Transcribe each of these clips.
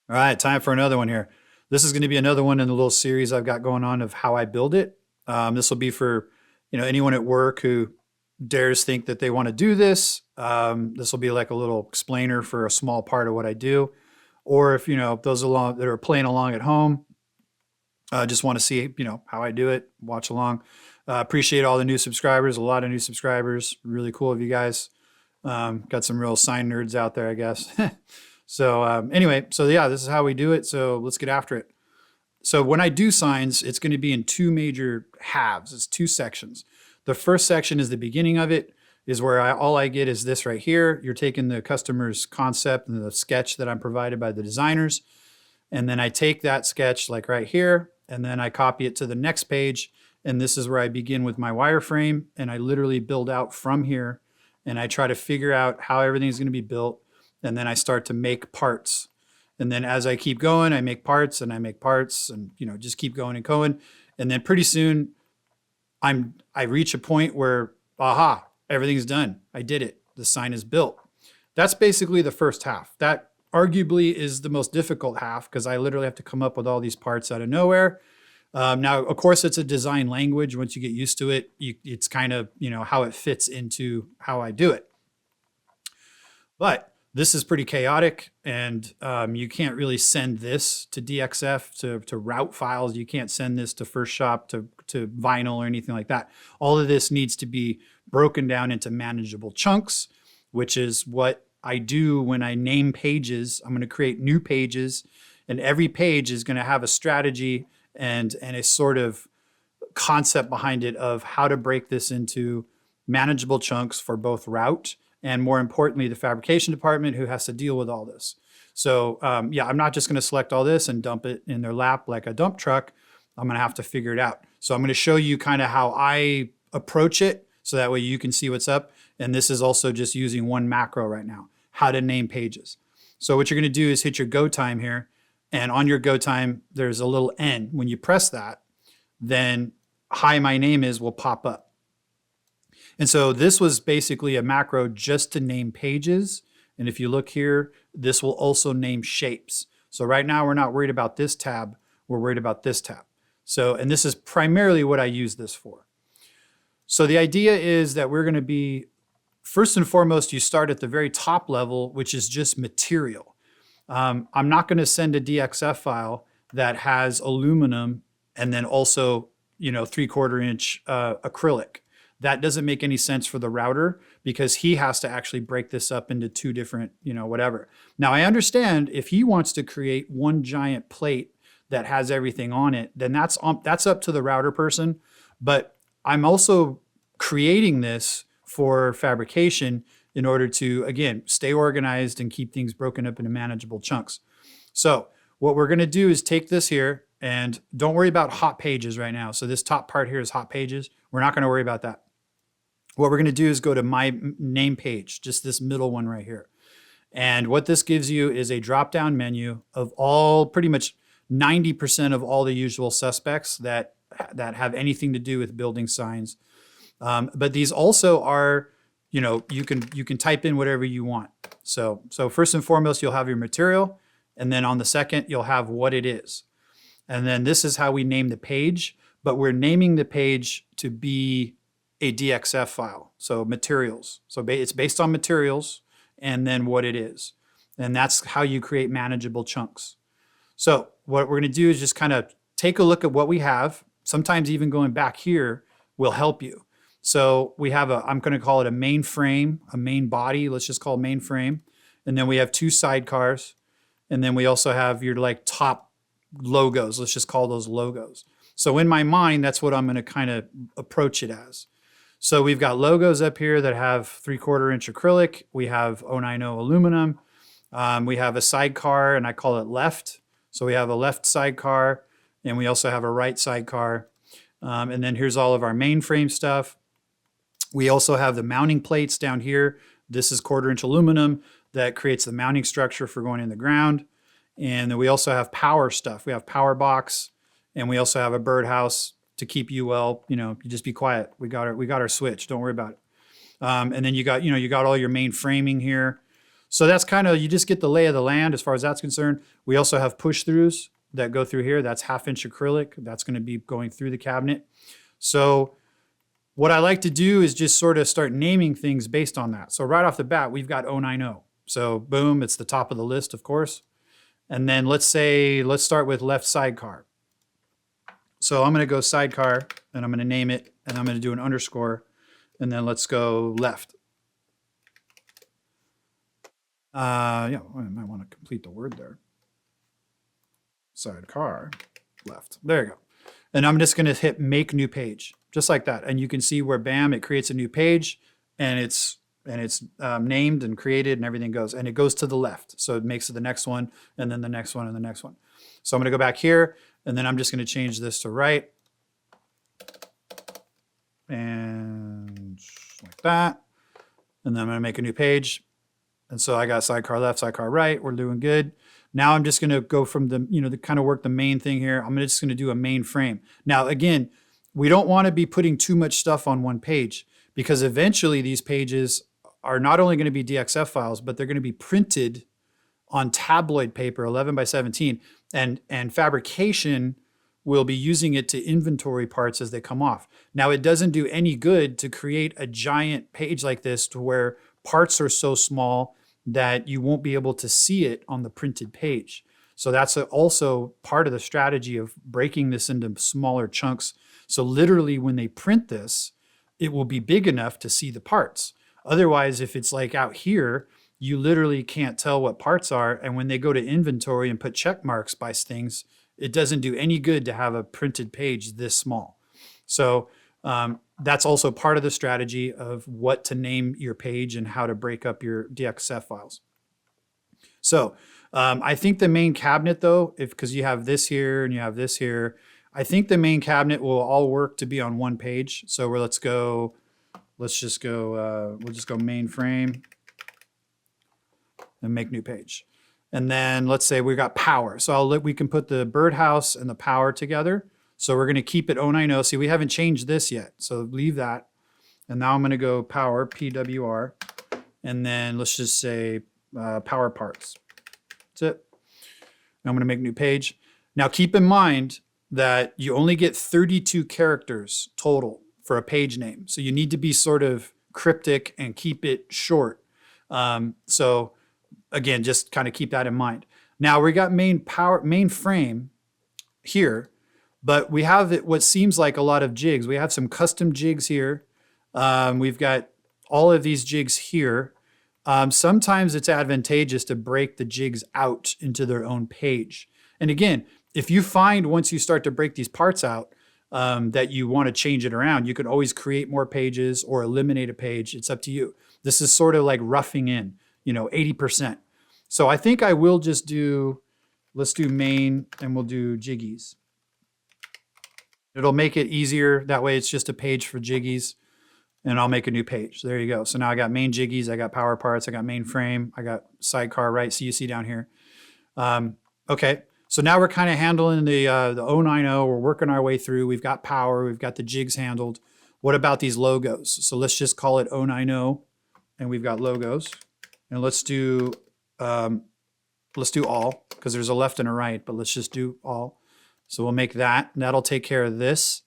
All right, time for another one here. This is going to be another one in the little series I've got going on of how I build it. This will be for anyone at work who dares think that they want to do this. This will be like a little explainer for a small part of what I do. Or if those that are playing along at home, just want to see how I do it, watch along. Appreciate all the new subscribers, a lot of new subscribers. Really cool of you guys. Got some real sign nerds out there, I guess. So anyway, so yeah, this is how we do it. So let's get after it. So when I do signs, it's going to be in two major halves. It's two sections. The first section is the beginning of it, is where all I get is this right here. You're taking the customer's concept and the sketch that I'm provided by the designers. And then I take that sketch like right here, and then I copy it to the next page. And this is where I begin with my wireframe, and I literally build out from here, and I try to figure out how everything's going to be built. And then I start to make parts. And then as I keep going, I make parts and I make parts and, just keep going and going. And then pretty soon I reach a point where, aha, everything's done. I did it. The sign is built. That's basically the first half. That arguably is the most difficult half because I literally have to come up with all these parts out of nowhere. Now, of course, it's a design language. Once you get used to it, it's kind of, how it fits into how I do it. But this is pretty chaotic, and you can't really send this to DXF to route files. You can't send this to First Shop to vinyl or anything like that. All of this needs to be broken down into manageable chunks, which is what I do when I name pages. I'm going to create new pages, and every page is going to have a strategy and a sort of concept behind it of how to break this into manageable chunks for both route and, more importantly, the fabrication department who has to deal with all this. So yeah, I'm not just going to select all this and dump it in their lap like a dump truck. I'm going to have to figure it out. So I'm going to show you kind of how I approach it so that way you can see what's up. And this is also just using one macro right now, how to name pages. So what you're going to do is hit your go time here. And on your go time, there's a little N. When you press that, then hi, my name is will pop up. And so this was basically a macro just to name pages. And if you look here, this will also name shapes. So right now we're not worried about this tab, we're worried about this tab. So, and this is primarily what I use this for. So the idea is that we're going to be, first and foremost, you start at the very top level, which is just material. I'm not going to send a DXF file that has aluminum and then also, 3/4 inch acrylic. That doesn't make any sense for the router because he has to actually break this up into two different, whatever. Now I understand if he wants to create one giant plate that has everything on it, then that's up to the router person. But I'm also creating this for fabrication in order to, again, stay organized and keep things broken up into manageable chunks. So what we're going to do is take this here, and don't worry about hot pages right now. So this top part here is hot pages. We're not going to worry about that. What we're going to do is go to my name page, just this middle one right here. And what this gives you is a drop-down menu of all, pretty much 90% of all the usual suspects that have anything to do with building signs. But these also are, you can type in whatever you want. So first and foremost, you'll have your material. And then on the second, you'll have what it is. And then this is how we name the page, but we're naming the page to be a DXF file. So materials. So it's based on materials and then what it is. And that's how you create manageable chunks. So what we're going to do is just kind of take a look at what we have. Sometimes even going back here will help you. So we have I'm going to call it a main frame, a main body. Let's just call it main frame. And then we have two sidecars. And then we also have your top logos. Let's just call those logos. So in my mind, that's what I'm going to kind of approach it as. So we've got logos up here that have 3/4 inch acrylic. We have 090 aluminum. We have a sidecar, and I call it left. So we have a left sidecar, and we also have a right sidecar. And then here's all of our mainframe stuff. We also have the mounting plates down here. This is 1/4 inch aluminum that creates the mounting structure for going in the ground. And then we also have power stuff. We have power box, and we also have a birdhouse to keep you you just be quiet. We got our switch. Don't worry about it. And then you got all your main framing here. So that's kind of, you just get the lay of the land as far as that's concerned. We also have push throughs that go through here. That's 1/2 inch acrylic. That's going to be going through the cabinet. So what I like to do is just sort of start naming things based on that. So right off the bat, we've got 090. So boom, it's the top of the list, of course. And then let's start with left sidecar. So I'm going to go sidecar and I'm going to name it and I'm going to do an underscore and then let's go left. Yeah, I might want to complete the word there. Sidecar, left. There you go. And I'm just going to hit make new page, just like that. And you can see where, bam, it creates a new page and it's named and created and everything goes. And it goes to the left. So it makes it the next one and then the next one and the next one. So I'm going to go back here and then I'm just going to change this to right. And like that. And then I'm going to make a new page. And so I got sidecar left, sidecar right. We're doing good. Now I'm just going to go from the kind of work the main thing here. I'm just going to do a main frame. Now, again, we don't want to be putting too much stuff on one page because eventually these pages are not only going to be DXF files, but they're going to be printed on tabloid paper, 11 by 17, and fabrication will be using it to inventory parts as they come off. Now, it doesn't do any good to create a giant page like this to where parts are so small that you won't be able to see it on the printed page. So that's also part of the strategy of breaking this into smaller chunks. So literally when they print this, it will be big enough to see the parts. Otherwise, if it's like out here, you literally can't tell what parts are. And when they go to inventory and put check marks by things, it doesn't do any good to have a printed page this small. So that's also part of the strategy of what to name your page and how to break up your DXF files. So I think the main cabinet though, because you have this here and you have this here, I think the main cabinet will all work to be on one page. So we'll just go main frame and make new page. And then let's say we got power. So we can put the birdhouse and the power together. So we're going to keep it 090. See, we haven't changed this yet. So leave that. And now I'm going to go power, PWR. And then let's just say power parts. That's it. And I'm going to make a new page. Now keep in mind that you only get 32 characters total for a page name. So you need to be sort of cryptic and keep it short. So again, just kind of keep that in mind. Now we got main frame here. But we have what seems like a lot of jigs. We have some custom jigs here. We've got all of these jigs here. Sometimes it's advantageous to break the jigs out into their own page. And again, if you find once you start to break these parts out that you want to change it around, you can always create more pages or eliminate a page. It's up to you. This is sort of like roughing in, 80%. So I think I will just let's do main and we'll do jiggies. It'll make it easier. That way it's just a page for jiggies and I'll make a new page. There you go. So now I got main jiggies, I got power parts, I got main frame, I got sidecar right. So you see down here. Okay. So now we're kind of handling the 090. We're working our way through. We've got power. We've got the jigs handled. What about these logos? So let's just call it 090 and we've got logos and let's do all because there's a left and a right, but let's just do all. So we'll make that, and that'll take care of this.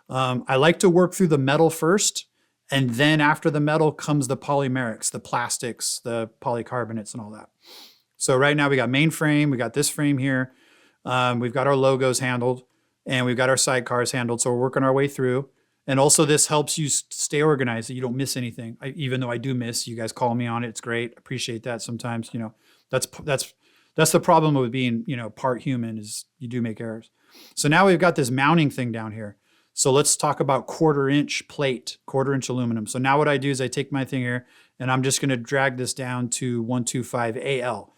I like to work through the metal first, and then after the metal comes the polymerics, the plastics, the polycarbonates, and all that. So right now we got main frame, we got this frame here, we've got our logos handled, and we've got our sidecars handled, so we're working our way through. And also this helps you stay organized, so you don't miss anything. Even though I do miss, you guys call me on it, it's great, appreciate that sometimes, that's the problem with being, part human is you do make errors. So now we've got this mounting thing down here. So let's talk about 1/4 inch plate, 1/4 inch aluminum. So now what I do is I take my thing here and I'm just going to drag this down to 125 AL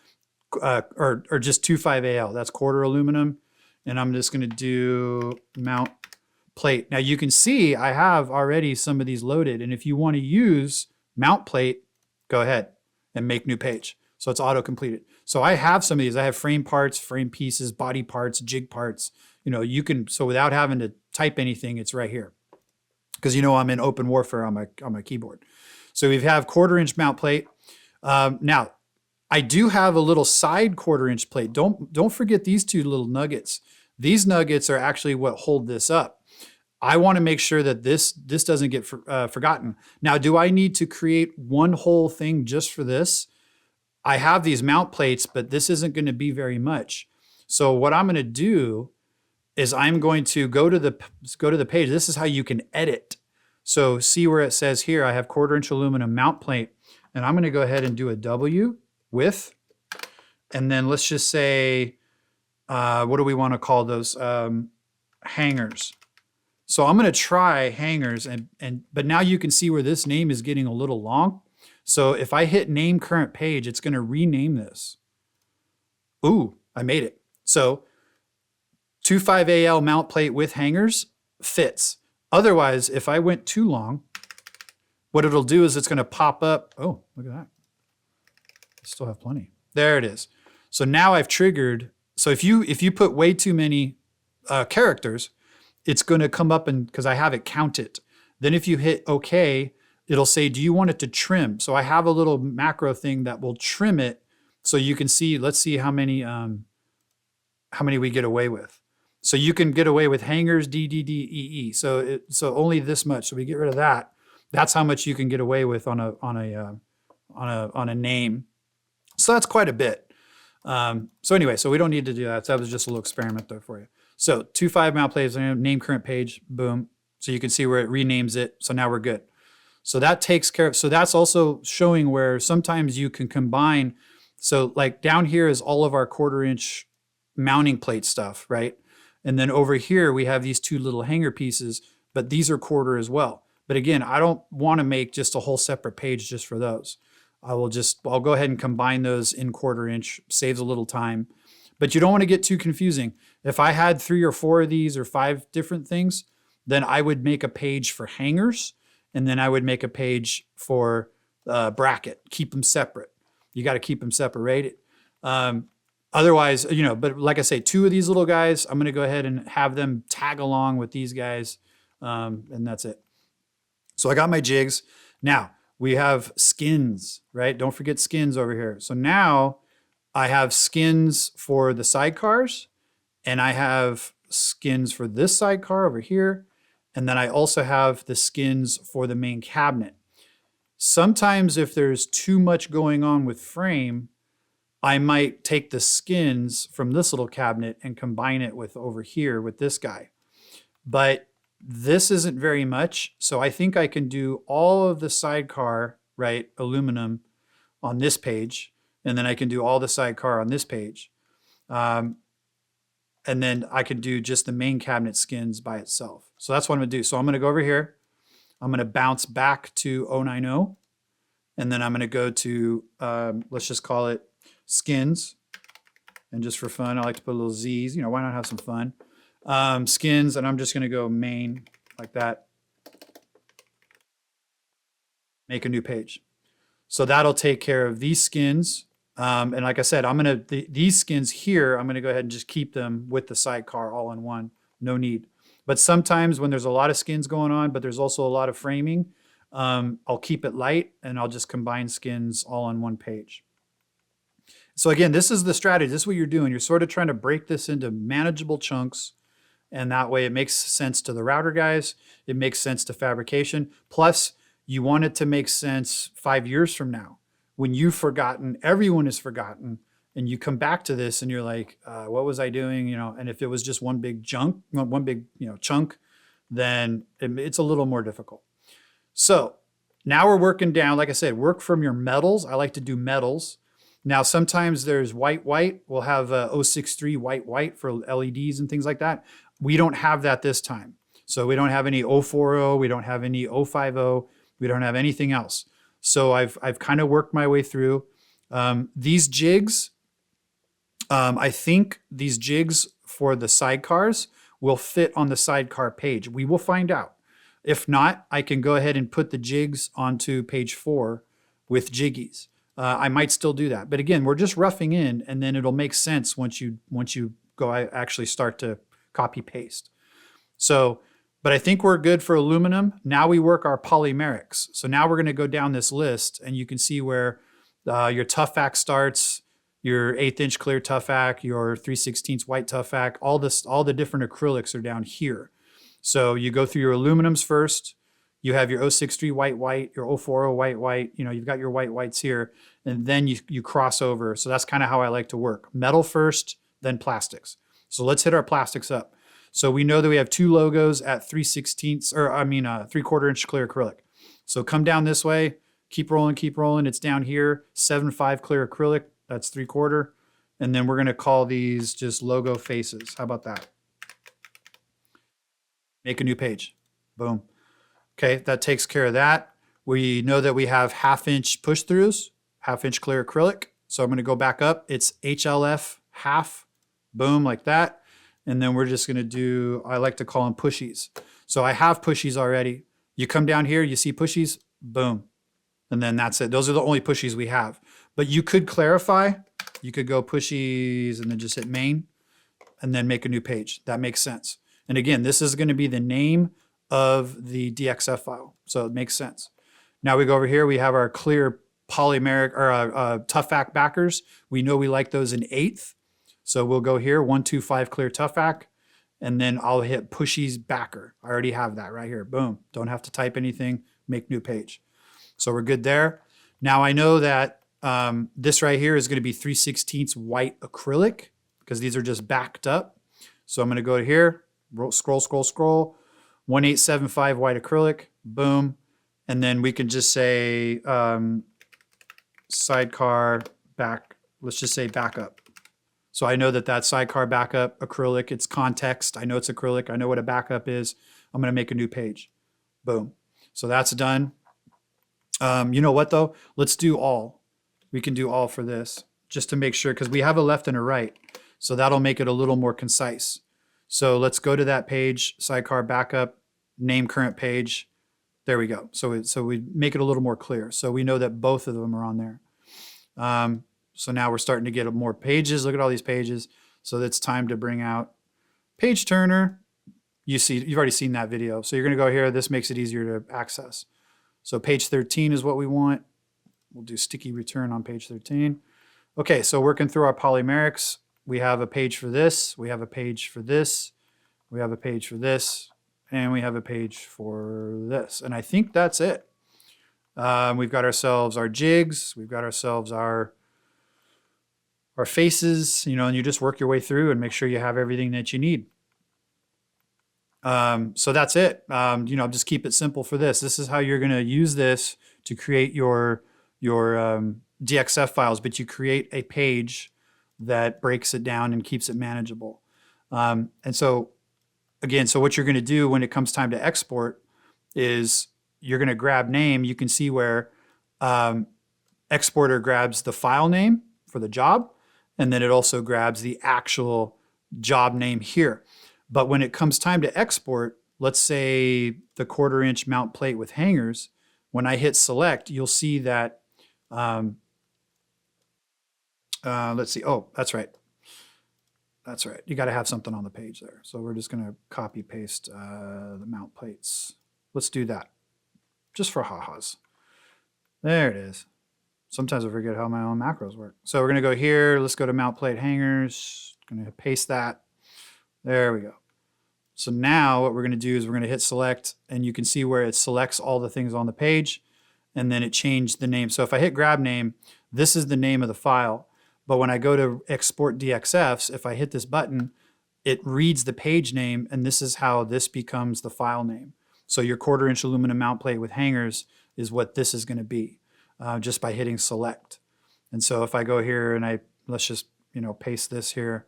or just 25 AL. That's 1/4 aluminum. And I'm just going to do mount plate. Now you can see I have already some of these loaded. And if you want to use mount plate, go ahead and make new page. So it's auto completed. So I have some of these. I have frame parts, frame pieces, body parts, jig parts. So without having to type anything, it's right here. Because I'm in open warfare on my keyboard. So we have 1/4" mount plate. Now, I do have a little side 1/4" plate. Don't forget these two little nuggets. These nuggets are actually what hold this up. I want to make sure that this doesn't get forgotten. Now, do I need to create one whole thing just for this? I have these mount plates, but this isn't going to be very much. So what I'm going to do is I'm going to go to the page. This is how you can edit. So see where it says here, I have 1/4" aluminum mount plate, and I'm going to go ahead and do a W width. And then let's just say, what do we want to call those? Hangers. So I'm going to try hangers, but now you can see where this name is getting a little long. So if I hit name current page, it's going to rename this. Ooh, I made it. So 25AL mount plate with hangers fits. Otherwise, if I went too long, what it'll do is it's going to pop up. Oh, look at that. I still have plenty. There it is. So now I've triggered. So if you put way too many characters, it's going to come up and because I have it counted. Then if you hit OK, it'll say, do you want it to trim? So I have a little macro thing that will trim it so you can see, let's see how many we get away with. So you can get away with hangers, DDDEE. So only this much. So we get rid of that. That's how much you can get away with on a name. So that's quite a bit. So anyway, so we don't need to do that. So that was just a little experiment there for you. So 25 mount plates, name current page, boom. So you can see where it renames it. So now we're good. So that takes care of, so that's also showing where sometimes you can combine. So like down here is all of our 1/4" mounting plate stuff, right? And then over here, we have these two little hanger pieces, but these are 1/4 as well. But again, I don't want to make just a whole separate page just for those. I'll go ahead and combine those in 1/4", saves a little time. But you don't want to get too confusing. If I had 3 or 4 of these or 5 different things, then I would make a page for hangers, and then I would make a page for bracket. Keep them separate. You got to keep them separated. Otherwise, but like I say, 2 of these little guys, I'm going to go ahead and have them tag along with these guys, and that's it. So I got my jigs. Now, we have skins, right? Don't forget skins over here. So now I have skins for the sidecars, and I have skins for this sidecar over here. And then I also have the skins for the main cabinet. Sometimes if there's too much going on with frame, I might take the skins from this little cabinet and combine it with over here with this guy. But this isn't very much. So I think I can do all of the sidecar, right, aluminum on this page. And then I can do all the sidecar on this page. And then I could do just the main cabinet skins by itself. So that's what I'm going to do. So I'm going to go over here. I'm going to bounce back to 090. And then I'm going to go to, let's just call it skins. And just for fun, I like to put little Z's. Why not have some fun? Skins, and I'm just going to go main like that. Make a new page. So that'll take care of these skins. And like I said, these skins here, I'm going to go ahead and just keep them with the sidecar all in one. No need. But sometimes when there's a lot of skins going on, but there's also a lot of framing, I'll keep it light and I'll just combine skins all on one page. So again, this is the strategy. This is what you're doing. You're sort of trying to break this into manageable chunks. And that way it makes sense to the router guys. It makes sense to fabrication. Plus, you want it to make sense 5 years from now. When you've forgotten, everyone has forgotten, and you come back to this and you're like, what was I doing? And if it was just one big chunk, then it's a little more difficult. So now we're working down, like I said, work from your metals. I like to do metals. Now, sometimes there's white. We'll have 063 white for LEDs and things like that. We don't have that this time. So we don't have any 040. We don't have any 050. We don't have anything else. So I've kind of worked my way through these jigs. I think these jigs for the sidecars will fit on the sidecar page. We will find out. If not, I can go ahead and put the jigs onto page 4 with jiggies. I might still do that. But again, we're just roughing in, and then it'll make sense once you go actually start to copy paste. So But I think we're good for aluminum. Now we work our polymerics. So now we're going to go down this list, and you can see where your Tuff-Ack starts, your 1/8 inch clear Tuff-Ack, your 3/16 white Tuff-Ack, all the different acrylics are down here. So you go through your aluminums first. You have your 063 white, your 040 white, you've got your whites here, and then you cross over. So that's kind of how I like to work. Metal first, then plastics. So let's hit our plastics up. So we know that we have 2 logos at 3/4 inch clear acrylic. So come down this way, keep rolling. It's down here, 7.5 clear acrylic, that's 3/4. And then we're gonna call these just logo faces. How about that? Make a new page, boom. Okay, that takes care of that. We know that we have 1/2 inch push throughs, 1/2 inch clear acrylic. So I'm gonna go back up, it's HLF half, boom, like that. And then we're just gonna do, I like to call them pushies. So I have pushies already. You come down here, you see pushies, boom. And then that's it. Those are the only pushies we have. But you could clarify, you could go pushies and then just hit main and then make a new page. That makes sense. And again, this is gonna be the name of the DXF file. So it makes sense. Now we go over here, we have our clear polymeric or Tuff-Ack backers. We know we like those in 1/8. So we'll go here, 125 clear Tuff-Ack, and then I'll hit pushies backer. I already have that right here, boom. Don't have to type anything, make new page. So we're good there. Now I know that this right here is gonna be 3/16 white acrylic because these are just backed up. So I'm gonna go to here, scroll, 1875 white acrylic, boom. And then we can just say sidecar back, let's just say backup. So I know that that's sidecar backup acrylic, it's context. I know it's acrylic, I know what a backup is. I'm gonna make a new page, boom. So that's done. You know what though? Let's do all. We can do all for this just to make sure, because we have a left and a right. So that'll make it a little more concise. So let's go to that page, sidecar backup, name current page. There we go. So we make it a little more clear. So we know that both of them are on there. So now we're starting to get more pages. Look at all these pages. So it's time to bring out page turner. You've already seen that video. So you're gonna go here. This makes it easier to access. So page 13 is what we want. We'll do sticky return on page 13. Okay, so working through our polymerics, we have a page for this. We have a page for this. We have a page for this. And we have a page for this. And I think that's it. We've got ourselves our jigs. We've got ourselves our faces, and you just work your way through and make sure you have everything that you need. So that's it. Just keep it simple for this. This is how you're going to use this to create your DXF files, but you create a page that breaks it down and keeps it manageable. And so again, so what you're going to do when it comes time to export is you're going to grab name. You can see where exporter grabs the file name for the job, and then it also grabs the actual job name here. But when it comes time to export, let's say the 1/4 inch mount plate with hangers, when I hit select, you'll see that, let's see, oh, that's right. That's right. You got to have something on the page there. So we're just going to copy paste the mount plates. Let's do that just for ha-has. There it is. Sometimes I forget how my own macros work. So we're going to go here. Let's go to mount plate hangers. Going to paste that. There we go. So now what we're going to do is we're going to hit select, and you can see where it selects all the things on the page, and then it changed the name. So if I hit grab name, this is the name of the file. But when I go to export DXFs, if I hit this button, it reads the page name, and this is how this becomes the file name. So your 1/4 inch aluminum mount plate with hangers is what this is going to be, just by hitting select. And so if I go here and let's just paste this here,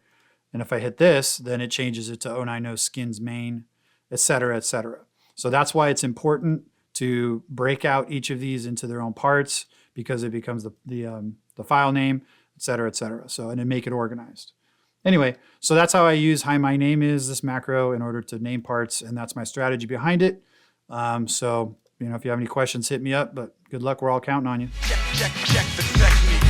and if I hit this, then it changes it to 090 skins main, et cetera, et cetera. So that's why it's important to break out each of these into their own parts, because it becomes the file name, et cetera, et cetera. So, and then make it organized. Anyway, so that's how I use hi my name is this macro in order to name parts, and that's my strategy behind it. So, if you have any questions, hit me up, but good luck. We're all counting on you. Check the technique.